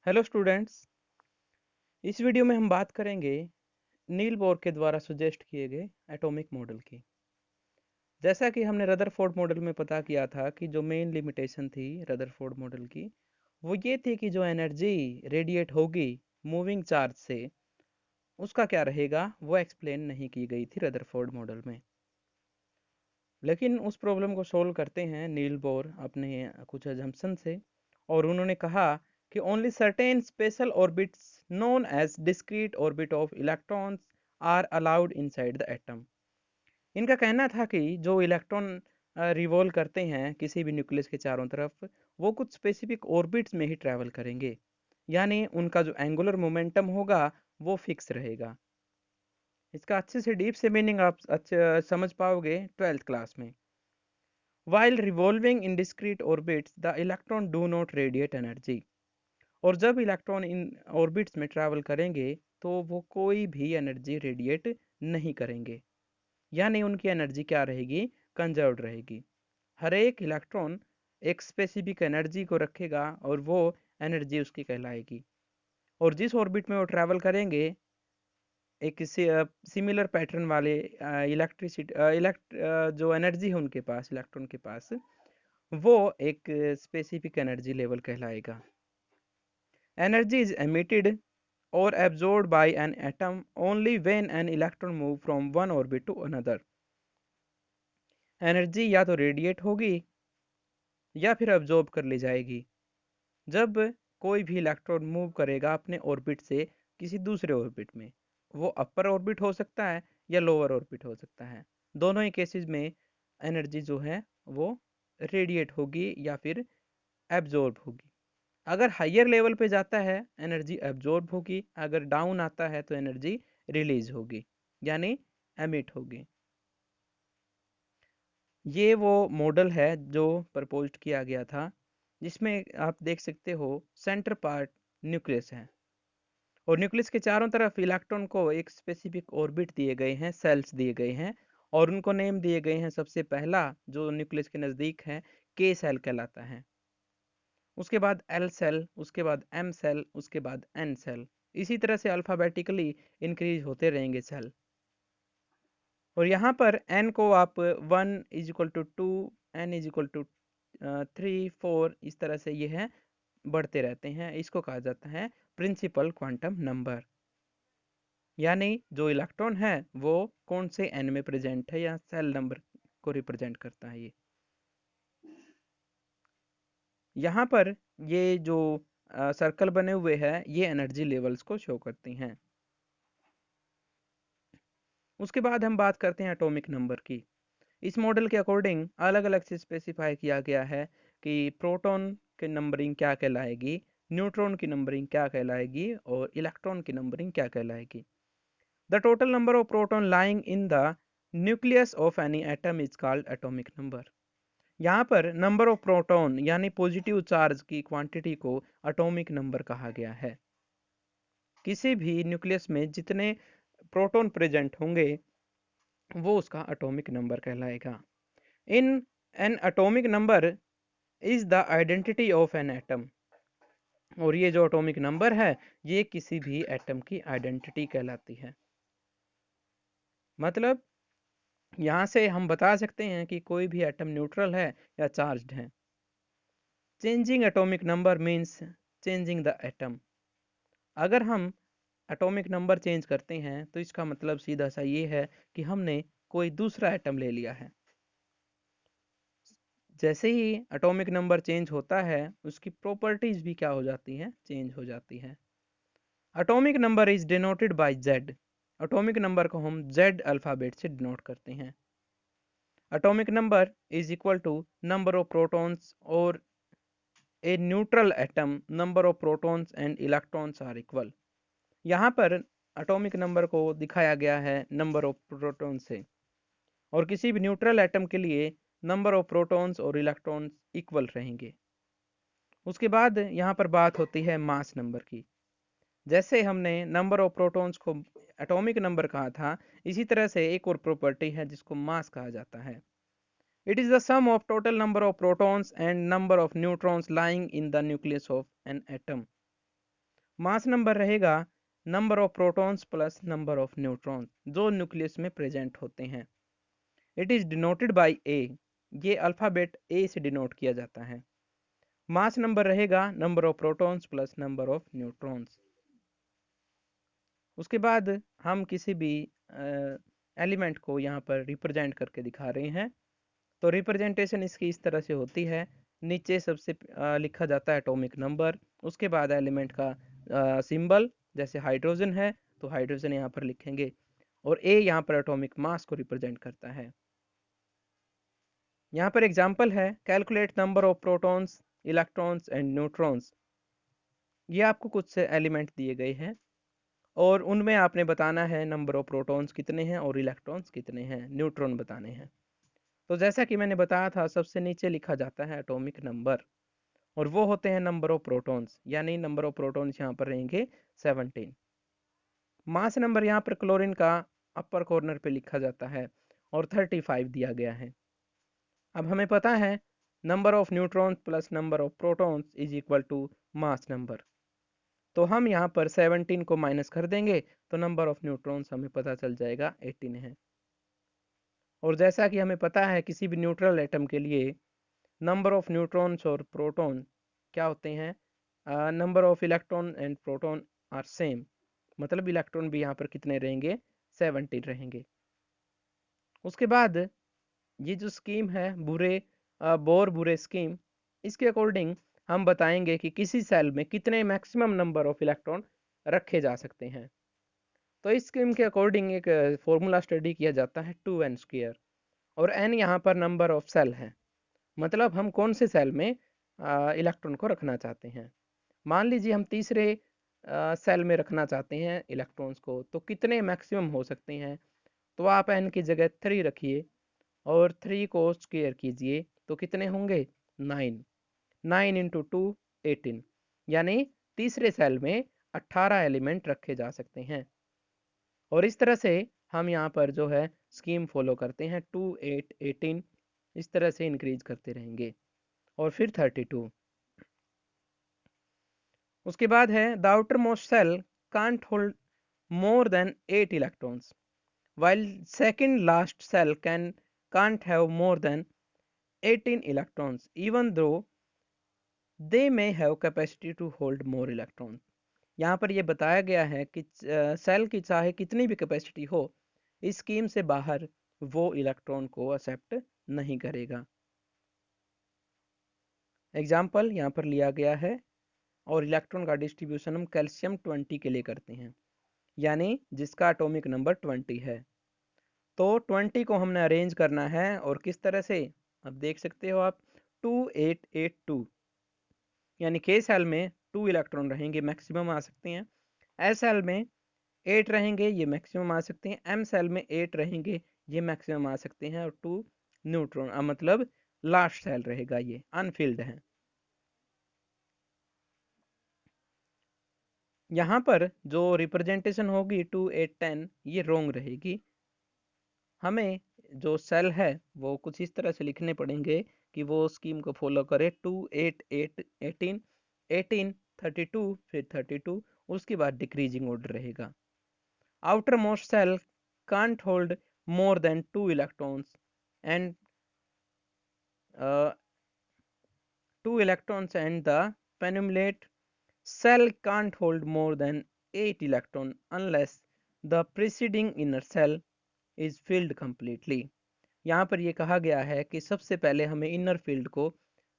Hello students. इस video में हम बात करेंगे नील बोर के द्वारा सुजेस्ट किए गए एटॉमिक मॉडल की। जैसा कि हमने रदरफोर्ड मॉडल में पता किया था कि जो मेन लिमिटेशन थी रदरफोर्ड मॉडल की वो ये थी कि जो एनर्जी रेडिएट होगी मूविंग चार्ज से उसका क्या रहेगा वो एक्सप्लेन नहीं की गई थी रदरफोर्ड मॉडल में। लेकिन उस प्रॉब्लम को सोल्व करते हैं नील बोर अपने कुछ अजम्पशन से, और उन्होंने कहा कि only certain special orbits known as discrete orbit of electrons are allowed inside the atom. इनका कहना था कि जो इलेक्ट्रॉन रिवॉल्व करते हैं किसी भी न्यूक्लियस के चारों तरफ वो कुछ स्पेसिफिक ऑर्बिट्स में ही ट्रैवल करेंगे, यानी उनका जो एंगुलर मोमेंटम होगा वो फिक्स रहेगा। इसका अच्छे से डीप से मीनिंग आप अच्छे समझ पाओगे 12th क्लास में। While revolving in discrete orbits, the electron do not radiate energy। और जब इलेक्ट्रॉन इन ऑर्बिट्स में ट्रैवल करेंगे तो वो कोई भी एनर्जी रेडिएट नहीं करेंगे, यानी उनकी एनर्जी क्या रहेगी, कंजर्व्ड रहेगी। हर एक इलेक्ट्रॉन एक स्पेसिफिक एनर्जी को रखेगा और वो एनर्जी उसकी कहलाएगी। और जिस ऑर्बिट में वो ट्रैवल करेंगे एक सिमिलर पैटर्न वाले इलेक्ट्रिसिटी जो एनर्जी है उनके पास इलेक्ट्रॉन के पास वो एक स्पेसिफिक एनर्जी लेवल कहलाएगा। Energy is emitted or absorbed by an atom only when an electron move from one orbit to another। Energy या तो रेडिएट होगी या फिर अब्जॉर्ब कर ली जाएगी जब कोई भी इलेक्ट्रॉन मूव करेगा अपने ऑर्बिट से किसी दूसरे ऑर्बिट में। वो अपर ऑर्बिट हो सकता है या लोअर ऑर्बिट हो सकता है। दोनों ही केसेस में एनर्जी जो है वो रेडिएट होगी या फिर एब्जॉर्ब होगी। अगर हायर लेवल पे जाता है एनर्जी एब्जॉर्ब होगी, अगर डाउन आता है तो एनर्जी रिलीज होगी यानी एमिट होगी। ये वो मॉडल है जो प्रपोज्ड किया गया था जिसमें आप देख सकते हो सेंटर पार्ट न्यूक्लियस है और न्यूक्लियस के चारों तरफ इलेक्ट्रॉन को एक स्पेसिफिक ऑर्बिट दिए गए हैं, सेल्स दिए गए हैं और उनको नेम दिए गए हैं। सबसे पहला जो न्यूक्लियस के नज़दीक है के सेल कहलाता है, उसके बाद एल सेल, उसके बाद एम सेल, उसके बाद एन सेल। इसी तरह से अल्फ़ाबेटिकली इंक्रीज होते रहेंगे सेल। और यहाँ पर एन को आप 1 = 2, n = 3 4 इस तरह से ये है बढ़ते रहते हैं। इसको कहा जाता है प्रिंसिपल क्वांटम नंबर, यानी जो इलेक्ट्रॉन है वो कौन से एन में प्रेजेंट है या सेल नंबर को रिप्रेजेंट करता है। ये यहाँ पर ये जो सर्कल बने हुए हैं ये एनर्जी लेवल्स को शो करती हैं। उसके बाद हम बात करते हैं एटॉमिक नंबर की। इस मॉडल के अकॉर्डिंग अलग अलग से स्पेसिफाई किया गया है कि प्रोटॉन की नंबरिंग क्या कहलाएगी, न्यूट्रॉन की नंबरिंग क्या कहलाएगी और इलेक्ट्रॉन की नंबरिंग क्या कहलाएगी। The total number of proton lying in the nucleus of any atom is called atomic number. यहाँ पर नंबर ऑफ प्रोटॉन यानी पॉजिटिव चार्ज की क्वांटिटी को एटॉमिक नंबर कहा गया है। किसी भी न्यूक्लियस में जितने प्रोटॉन प्रेजेंट होंगे वो उसका एटॉमिक नंबर कहलाएगा। In an atomic number is the identity of an atom. और ये जो एटॉमिक नंबर है ये किसी भी एटम की आइडेंटिटी कहलाती है। मतलब यहाँ से हम बता सकते हैं कि कोई भी एटम न्यूट्रल है या चार्ज्ड है। Changing atomic number means changing the atom. अगर हम एटॉमिक नंबर चेंज करते हैं तो इसका मतलब सीधा सा ये है कि हमने कोई दूसरा एटम ले लिया है। जैसे ही एटॉमिक नंबर चेंज होता है उसकी प्रॉपर्टीज भी क्या हो जाती हैं, चेंज हो जाती हैं। Atomic number is denoted by Z. Atomic number को हम जेड अल्फ़ाबेट से डिनोट करते हैं। Atomic number is equal to number of protons और a neutral atom number of protons and electrons are equal. यहाँ पर एटॉमिक नंबर को दिखाया गया है नंबर ऑफ प्रोटॉन से, और किसी भी न्यूट्रल एटम के लिए नंबर ऑफ प्रोटॉन्स और इलेक्ट्रॉन्स इक्वल रहेंगे। उसके बाद यहाँ पर बात होती है मास नंबर की। जैसे हमने नंबर ऑफ प्रोटॉन्स को एटॉमिक नंबर कहा था, इसी तरह से एक और प्रॉपर्टी है जिसको मास कहा जाता है। It is the sum of total number of protons and number of neutrons lying in the nucleus of an atom. Mass number रहेगा number of protons plus number of neutrons जो न्यूक्लियस में present होते हैं। It is denoted by A, ये alphabet A से denote किया जाता है। मास नंबर रहेगा number of protons plus number of neutrons. उसके बाद हम किसी भी एलिमेंट को यहाँ पर रिप्रेजेंट करके दिखा रहे हैं। तो रिप्रेजेंटेशन इसकी इस तरह से होती है, नीचे सबसे लिखा जाता है एटॉमिक नंबर, उसके बाद एलिमेंट का सिंबल, जैसे हाइड्रोजन है तो हाइड्रोजन यहाँ पर लिखेंगे, और ए यहाँ पर एटॉमिक मास को रिप्रेजेंट करता है। यहाँ पर एग्जाम्पल है, calculate number of protons, electrons and neutrons. ये आपको कुछ से एलिमेंट दिए गए हैं और उनमें आपने बताना है नंबर ऑफ प्रोटॉन्स कितने हैं और इलेक्ट्रॉन्स कितने हैं, न्यूट्रॉन बताने हैं। तो जैसा कि मैंने बताया था, सबसे नीचे लिखा जाता है एटॉमिक नंबर, और वो होते हैं नंबर ऑफ प्रोटॉन्स, यानी नंबर ऑफ प्रोटॉन्स यहाँ पर रहेंगे 17। मास नंबर यहाँ पर क्लोरीन का अपर कॉर्नर पे लिखा जाता है और 35 दिया गया है। अब हमें पता है number of neutrons plus number of protons is equal to mass number. तो हम यहाँ पर 17 को माइनस कर देंगे तो नंबर ऑफ न्यूट्रॉन्स हमें पता चल जाएगा 18 है। और जैसा कि हमें पता है किसी भी न्यूट्रल एटम के लिए नंबर ऑफ न्यूट्रॉन्स और प्रोटॉन क्या होते हैं, number of electron and proton are same, मतलब इलेक्ट्रॉन भी यहाँ पर कितने रहेंगे, 17 रहेंगे। उसके बाद ये जो स्कीम है बोर बुरे स्कीम, इसके अकॉर्डिंग हम बताएंगे कि किसी सेल में कितने मैक्सिमम नंबर ऑफ इलेक्ट्रॉन रखे जा सकते हैं। तो इस स्कीम के अकॉर्डिंग एक फॉर्मूला स्टडी किया जाता है 2n², और n यहाँ पर नंबर ऑफ सेल है, मतलब हम कौन से सेल में इलेक्ट्रॉन को रखना चाहते हैं। मान लीजिए हम तीसरे सेल में रखना चाहते हैं इलेक्ट्रॉन्स को, तो कितने मैक्सिमम हो सकते हैं। तो आप n की जगह 3 रखिए और 3 को स्क्वायर कीजिए तो कितने होंगे, 9। 9 इंटू 2 18, यानी तीसरे सेल में 18 एलिमेंट रखे जा सकते हैं। और इस तरह से हम यहाँ पर जो है स्कीम फॉलो करते हैं, 2 8 18 इस तरह से इंक्रीज करते रहेंगे, और फिर 32। उसके बाद है the outermost shell can't hold more than 8 electrons while second last cell can't have more than 18 electrons even though they may have capacity to hold more electrons। यहाँ पर ये बताया गया है कि सेल की चाहे कितनी भी कैपेसिटी हो, इस स्कीम से बाहर वो इलेक्ट्रॉन को एक्सेप्ट नहीं करेगा। एग्जाम्पल यहाँ पर लिया गया है, और इलेक्ट्रॉन का डिस्ट्रीब्यूशन हम कैल्शियम 20 के लिए करते हैं, यानी जिसका एटॉमिक नंबर 20 है। तो 20 को हमने अरेंज करना है, और किस तरह से, अब देख सकते हो आप, 2 8 8 2, यानी के सेल में 2 इलेक्ट्रॉन रहेंगे, मैक्सिमम आ सकते हैं। एस सेल में 8 रहेंगे, ये मैक्सिमम आ सकते हैं। एम सेल में 8 रहेंगे, ये मैक्सिमम आ सकते हैं। और 2 न्यूट्रॉन मतलब लास्ट सेल रहेगा, ये अनफिल्ड है। यहाँ पर जो रिप्रेजेंटेशन होगी 2 8 10, ये रॉन्ग रहेगी। हमें जो सेल है वो कुछ इस तरह से लिखने पड़ेंगे कि वो स्कीम को फॉलो करे, 2 8 8 18 18 32 फिर 32, उसके बाद डिक्रीजिंग ऑर्डर रहेगा। Outermost shell can't hold more than 2 electrons and 2 electrons, and the penultimate cell can't hold more than 8 electrons unless the preceding inner cell is filled completely। यहाँ पर ये कहा गया है कि सबसे पहले हमें इनर फील्ड को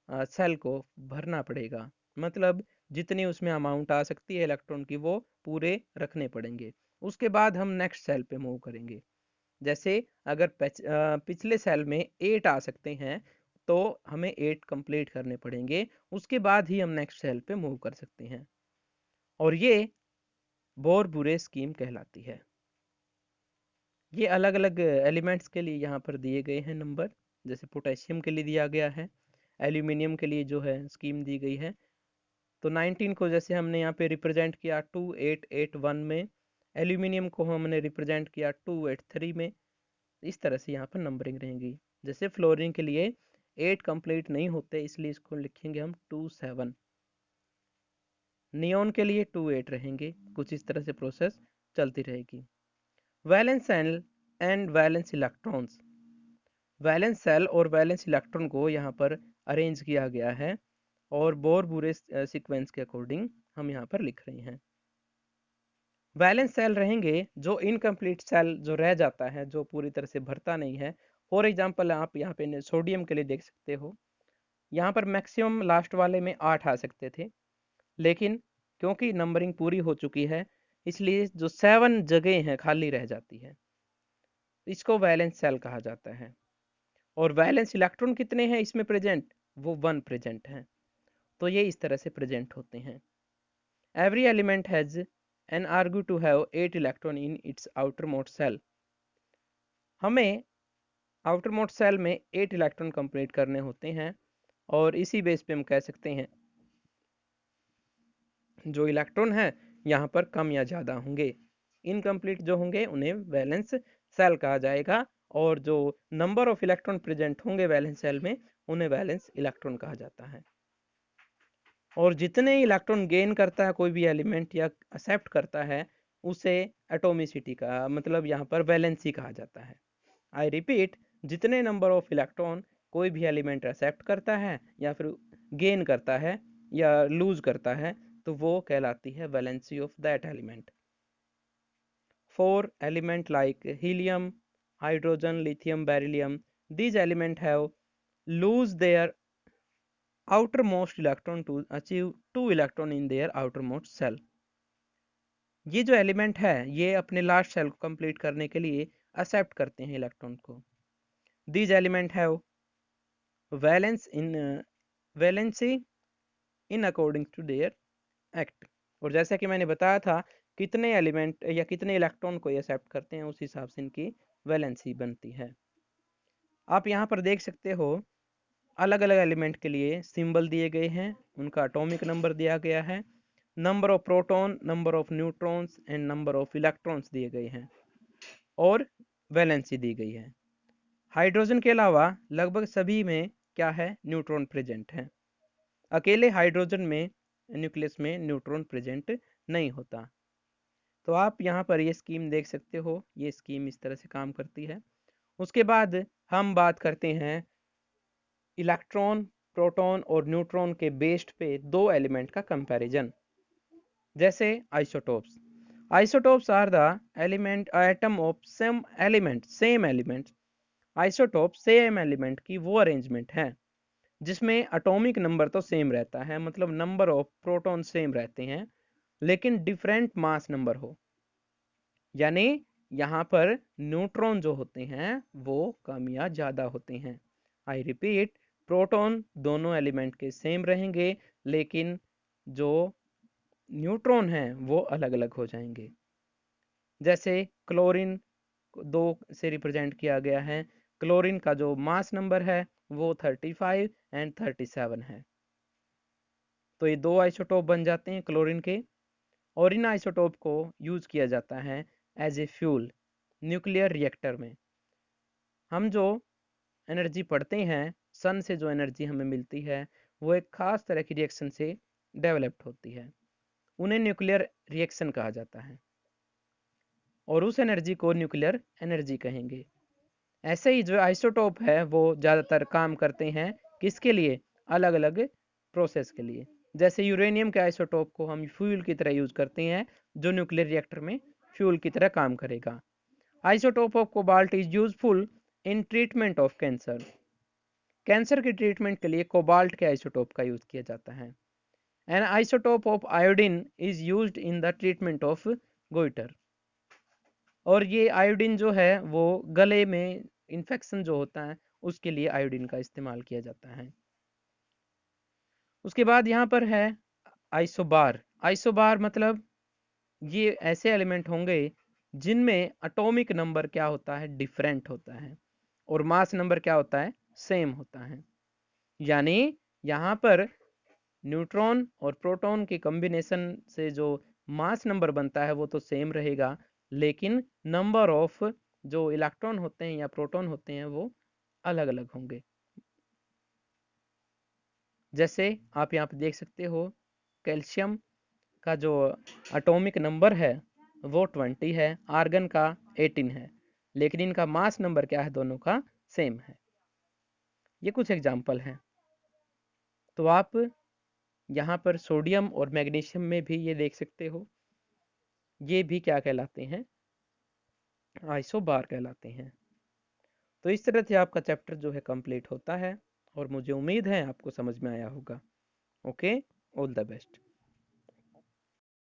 सेल को भरना पड़ेगा, मतलब जितनी उसमें अमाउंट आ सकती है इलेक्ट्रॉन की वो पूरे रखने पड़ेंगे, उसके बाद हम नेक्स्ट सेल पे मूव करेंगे। जैसे अगर पिछले सेल में 8 आ सकते हैं तो हमें 8 कंप्लीट करने पड़ेंगे, उसके बाद ही हम नेक्स्ट सेल पे मूव कर सकते हैं। और ये बोर बुरे स्कीम कहलाती है। ये अलग अलग एलिमेंट्स के लिए यहाँ पर दिए गए हैं नंबर, जैसे पोटेशियम के लिए दिया गया है, एल्यूमिनियम के लिए जो है स्कीम दी गई है। तो 19 को जैसे हमने यहाँ पे रिप्रेजेंट किया 2 8 8 1 में, एल्यूमिनियम को हमने रिप्रेजेंट किया 2 8 3 में। इस तरह से यहाँ पर नंबरिंग रहेंगी। जैसे फ्लोरीन के लिए 8 कंप्लीट नहीं होते, इसलिए इसको लिखेंगे हम 2 7। नियोन के लिए 2 8 रहेंगे। कुछ इस तरह से प्रोसेस चलती रहेगी। Valence shell and valence electrons, valence shell और वैलेंस इलेक्ट्रॉन को यहाँ पर अरेंज किया गया है और बोर बुरे सीक्वेंस के अकॉर्डिंग हम यहाँ पर लिख रहे हैं। वैलेंस सेल रहेंगे जो इनकम्प्लीट सेल जो रह जाता है, जो पूरी तरह से भरता नहीं है। फॉर एग्जांपल आप यहाँ पे सोडियम के लिए देख सकते हो, यहाँ पर मैक्सिमम लास्ट वाले में 8 आ सकते थे, लेकिन क्योंकि नंबरिंग पूरी हो चुकी है इसलिए जो 7 जगह हैं खाली रह जाती है, इसको वैलेंस सेल कहा जाता है। और वैलेंस इलेक्ट्रॉन कितने हैं इसमें प्रेजेंट, वो 1 प्रेजेंट हैं। तो ये इस तरह से प्रेजेंट होते हैं। Every element has an urge to have 8 electron in its outermost shell, हमें आउटर मोस्ट सेल में 8 इलेक्ट्रॉन कंप्लीट करने होते हैं और इसी बेस पे हम कह सकते हैं जो इलेक्ट्रॉन है यहाँ पर कम या ज़्यादा होंगे। इनकम्प्लीट जो होंगे उन्हें वैलेंस सेल कहा जाएगा और जो नंबर ऑफ इलेक्ट्रॉन प्रेजेंट होंगे वैलेंस सेल में उन्हें वैलेंस इलेक्ट्रॉन कहा जाता है। और जितने इलेक्ट्रॉन गेन करता है कोई भी एलिमेंट या एक्सेप्ट करता है उसे एटोमिसिटी का मतलब यहाँ पर वैलेंसी कहा जाता है। आई रिपीट, जितने नंबर ऑफ इलेक्ट्रॉन कोई भी एलिमेंट एक्सेप्ट करता है या फिर गेन करता है या लूज करता है तो वो कहलाती है valency of that element. For element like helium, hydrogen, lithium, beryllium, these elements have lose their outermost electron to achieve 2 electron in their outermost cell। ये जो एलिमेंट है ये अपने लास्ट सेल को कंप्लीट करने के लिए एक्सेप्ट करते हैं इलेक्ट्रॉन को। these element have valence in valency in according to their act। और जैसा कि मैंने बताया था कितने एलिमेंट या कितने इलेक्ट्रॉन को एक्सेप्ट करते हैं उस हिसाब से इनकी वैलेंसी बनती है। आप यहाँ पर देख सकते हो अलग अलग एलिमेंट के लिए सिंबल दिए गए हैं, उनका एटॉमिक नंबर दिया गया है, number of proton, number of neutrons and number of electrons दिए गए हैं और वैलेंसी दी गई है। हाइड्रोजन के अलावा लगभग सभी में क्या है, न्यूट्रॉन प्रेजेंट है। अकेले हाइड्रोजन में न्यूक्लियस में न्यूट्रॉन प्रेजेंट नहीं होता। तो आप यहाँ पर ये स्कीम देख सकते हो, ये स्कीम इस तरह से काम करती है। उसके बाद हम बात करते हैं इलेक्ट्रॉन, प्रोटॉन और न्यूट्रॉन के बेस्ड पे दो एलिमेंट का कंपैरिजन। जैसे isotopes, isotopes are the element atom of same element. Isotope same element की वो अरेंजमेंट है जिसमें एटॉमिक नंबर तो सेम रहता है, मतलब नंबर ऑफ प्रोटॉन सेम रहते हैं लेकिन डिफरेंट मास नंबर हो। यानी यहाँ पर न्यूट्रॉन जो होते हैं वो कम या ज़्यादा होते हैं। आई रिपीट, प्रोटॉन दोनों एलिमेंट के सेम रहेंगे लेकिन जो न्यूट्रॉन हैं वो अलग अलग हो जाएंगे। जैसे क्लोरीन दो से रिप्रेजेंट किया गया है, क्लोरीन का जो मास नंबर है वो 35 एंड 37 है। तो ये दो आइसोटोप बन जाते हैं क्लोरीन के और इन आइसोटोप को यूज़ किया जाता है as a fuel nuclear reactor में। हम जो एनर्जी पढ़ते हैं, सन से जो एनर्जी हमें मिलती है वो एक खास तरह की रिएक्शन से डेवलप्ड होती है, उन्हें न्यूक्लियर रिएक्शन कहा जाता है और उस एनर्जी को न्यूक्लियर एनर्जी कहेंगे। ऐसे ही जो आइसोटोप है वो ज़्यादातर काम करते हैं किसके लिए, अलग अलग प्रोसेस के लिए। जैसे यूरेनियम के आइसोटोप को हम फ्यूल की तरह यूज करते हैं जो न्यूक्लियर रिएक्टर में फ्यूल की तरह काम करेगा। Isotope of cobalt is useful in treatment of cancer. Cancer के ट्रीटमेंट के लिए कोबाल्ट के आइसोटोप का यूज किया जाता है। N isotope of iodine is used in the treatment of goitre. और ये आयोडीन जो है वो गले में इन्फेक्शन जो होता है उसके लिए आयोडीन का इस्तेमाल किया जाता है। उसके बाद यहाँ पर है आइसोबार। आइसोबार मतलब ये ऐसे एलिमेंट होंगे जिनमें एटॉमिक नंबर क्या होता है, डिफरेंट होता है और मास नंबर क्या होता है, सेम होता है। यानी यहाँ पर न्यूट्रॉन और प्रोटॉन के कॉम्बिनेशन से जो मास नंबर बनता है वो तो सेम रहेगा लेकिन नंबर ऑफ जो इलेक्ट्रॉन होते हैं या प्रोटॉन होते हैं वो अलग अलग होंगे। जैसे आप यहाँ पे देख सकते हो कैल्शियम का जो एटॉमिक नंबर है वो 20 है, आर्गन का 18 है, लेकिन इनका मास नंबर क्या है, दोनों का सेम है। ये कुछ एग्जाम्पल हैं। तो आप यहाँ पर सोडियम और मैग्नीशियम में भी ये देख सकते हो, ये भी क्या कहलाते हैं, आइसोबार कहलाते हैं। तो इस तरह से आपका चैप्टर जो है कंप्लीट होता है और मुझे उम्मीद है आपको समझ में आया होगा। Okay, all the best.